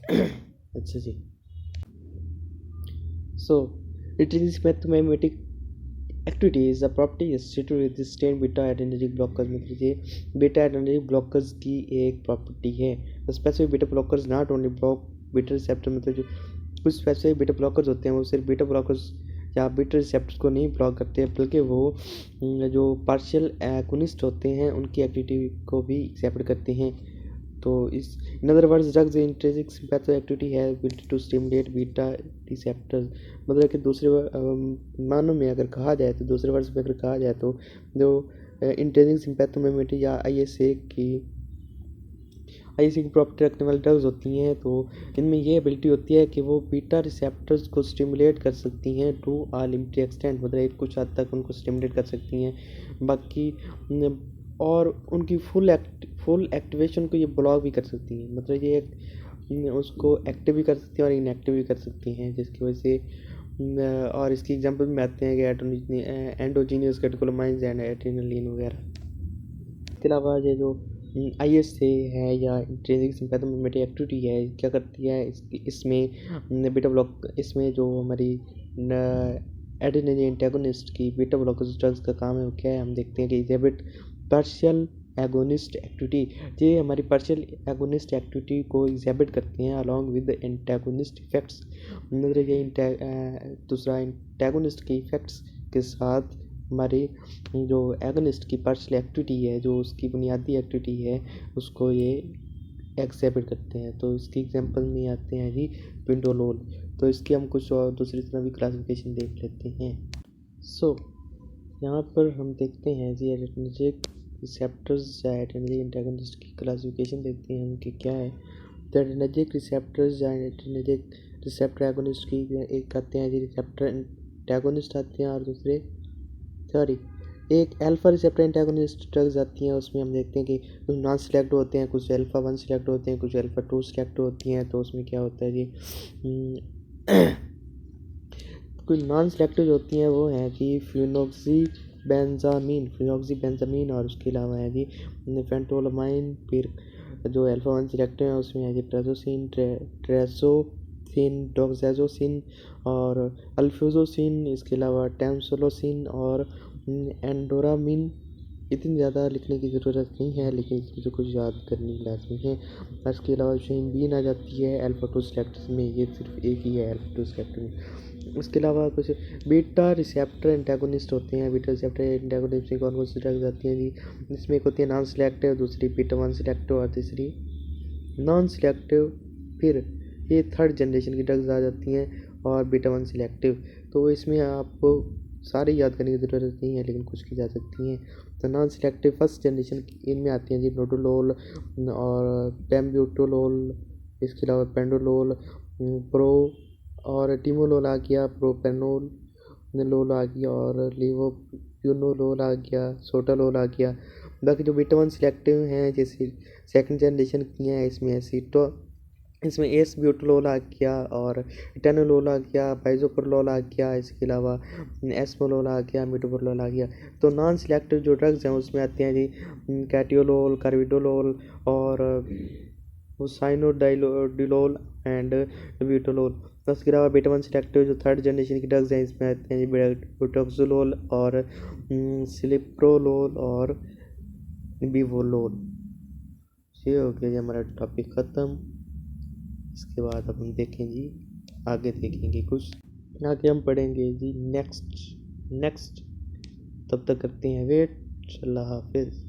अच्छा जी। So retrieve mathematic activity is a property associated with stain beta adrenergic blockers, मतलब ये beta adrenergic blockers की एक प्रॉपर्टी है। Specific beta blockers not only block beta receptor, मतलब जो कुछ स्पेसिफिक बीटा ब्लॉकर्स होते हैं वो सिर्फ बीटा ब्लॉकर्स या बीटा रिसेप्टर्स को नहीं ब्लॉक करते हैं, बल्कि वो जो पार्शियल एगोनिस्ट होते हैं उनकी एक्टिविटी को भी एक्सेप्ट करते हैं। तो इस in other words drugs intrinsic sympatho activity है ability to stimulate beta receptors, मतलब कि दूसरे मानों में अगर कहा जाए तो दूसरे वर्ड्स में अगर कहा जाए तो जो इंट्रिंसिक सिंपैथोमेमेटी या आईएसए की प्रॉपर्टी रखने वाली ड्रग्स होती हैं, तो इनमें ये एबिलिटी होती है कि वो बीटा रिसेप्टर्स को स्टिमुलेट कर सकती हैं टू आ लिमिटेड एक्सटेंट, मतलब एक कुछ हद तक उनको स्टिमुलेट कर सकती हैं। बाकी और उनकी फुल एक्टिवेशन को ये ब्लॉक भी कर सकती हैं, मतलब ये उसको एक्टिव भी कर सकती हैं और इनएक्टिव भी कर सकती हैं, जिसकी वजह से और इसकी एग्जांपल में आते हैं कि एंडोजीनियस कैटेकोलामाइंस एंड एड्रेनलिन वगैरह। इसके अलावा ये जो आईएसए है या इंट्रिंसिक सिंपैथोमेमेटिक एक्टिविटी है, क्या करती है इसमें बीटा ब्लॉक, इसमें जो हमारी एडेनिन एंटागोनिस्ट की बीटा ब्लॉकर्स ड्रग्स का काम है वो क्या है, हम देखते हैं कि एग्जिबिट पार्शियल एगोनिस्ट एक्टिविटी। ये हमारी पार्शियल एगोनिस्ट एक्टिविटी को एग्जिबिट करते हैं अलॉन्ग विद एंटागोनिस्ट इफेक्ट्स, मतलब ये दूसरा एंटागोनिस्ट के इफेक्ट्स के साथ हमारी जो एगोनिस्ट की पार्शियल एक्टिविटी है, जो उसकी बुनियादी एक्टिविटी है, उसको ये एक्सेप्ट करते हैं। तो इसकी एग्जांपल में आते हैं जी पिंडोलोल। तो इसकी हम कुछ और दूसरी तरह भी क्लासिफिकेशन देख लेते हैं। सो यहाँ पर हम देखते हैं जी एड्रेनर्जिक रिसेप्टर्स या एड्रेनर्जिक एंटागोनिस्ट की क्लासिफिकेशन देखते हैं हम कि क्या है। तो एड्रेनर्जिक रिसेप्टर्स या एड्रेनर्जिक रिसेप्टर एगोनिस्ट की एक आते हैं जी रिसेप्टर एंटागोनिस्ट आते हैं, और दूसरे एक अल्फा रिसेप्टर एंटागोनिस्ट ड्रग्स आती हैं। उसमें हम देखते हैं कि कुछ नॉन सिलेक्ट होते हैं, कुछ अल्फा 1 सिलेक्ट होते हैं, कुछ अल्फा 2 सिलेक्ट होती हैं। तो उसमें क्या होता है जी कुछ नॉन सिलेक्टिव होती हैं वो हैं कि फिनोक्सीबेंजामीन और उसके अलावा है जी फेंटोलमाइन। फिर जो अल्फा 1 सिलेक्टिव है उसमें है जी प्रेजोसिन, ट्रेसोसिन, डोक्साजोसिन और अल्फ्यूजोसिन, इसके अलावा टैमसोलोसिन और एंडोरामिन। इतनी ज़्यादा लिखने की ज़रूरत नहीं है, लेकिन इसमें से कुछ याद करनी लाजमी है। इसके अलावा शाहीन आ जाती है अल्फा 2 सिलेक्टर्स में, ये सिर्फ एक ही है अल्फा 2 सिलेक्टर में। उसके अलावा कुछ बीटा रिसेप्टर एंटागोनिस्ट होते हैं। बीटा रिसेप्टर एंटागोनिस्ट में कौन कौन सी ड्रग्स आती हैं जी, इसमें एक होती है नॉन सिलेक्टिव, दूसरी बीटा 1 सिलेक्टिव और तीसरी नॉन सिलेक्टिव। फिर ये थर्ड जनरेशन की ड्रग्स आ जाती हैं और बीटा 1 सिलेक्टिव। तो इसमें आपको सारे याद करने की ज़रूरत नहीं है, लेकिन कुछ की जा सकती हैं। तो नॉन सिलेक्टिव फर्स्ट जनरेशन इनमें आती हैं जी नोटोलोल और पेम्ब्यूटोलोल, इसके अलावा पेंडोलोल, प्रो और टिमोलोल आ गया, प्रोपेनोल लोल आ गया और लिवोप्यूनोलोल आ गया, सोटालोल आ गया। बाकी जो बीटा 1 सिलेक्टिव हैं जैसे सेकंड जनरेशन की हैं, इसमें एस ब्यूटोलोल आ गया और इटानोलोल आ गया, बाइजोप्रोलोल आ गया, इसके अलावा एस्मोलोल आ गया, मिटोप्रोलोल आ गया। तो नॉन सिलेक्टिव जो ड्रग्स हैं उसमें आते हैं जी कैटियोलोल, कार्बिडोलोल और साइनोडाइलोल एंड ब्यूटोलोल। उसके अलावा बीटा 1 सिलेक्टिव जो थर्ड जनरेशन की ड्रग्स हैं इसमें आते हैं जी बुटोक्सोलोल और सिलिप्रोलोल और बिवोलोल। ये हो गया जी हमारा टॉपिक ख़त्म। इसके बाद अब हम देखें जी आगे देखेंगे कुछ आगे हम पढ़ेंगे जी नेक्स्ट। तब तक करते हैं वेट। अल्लाह हाफिज़।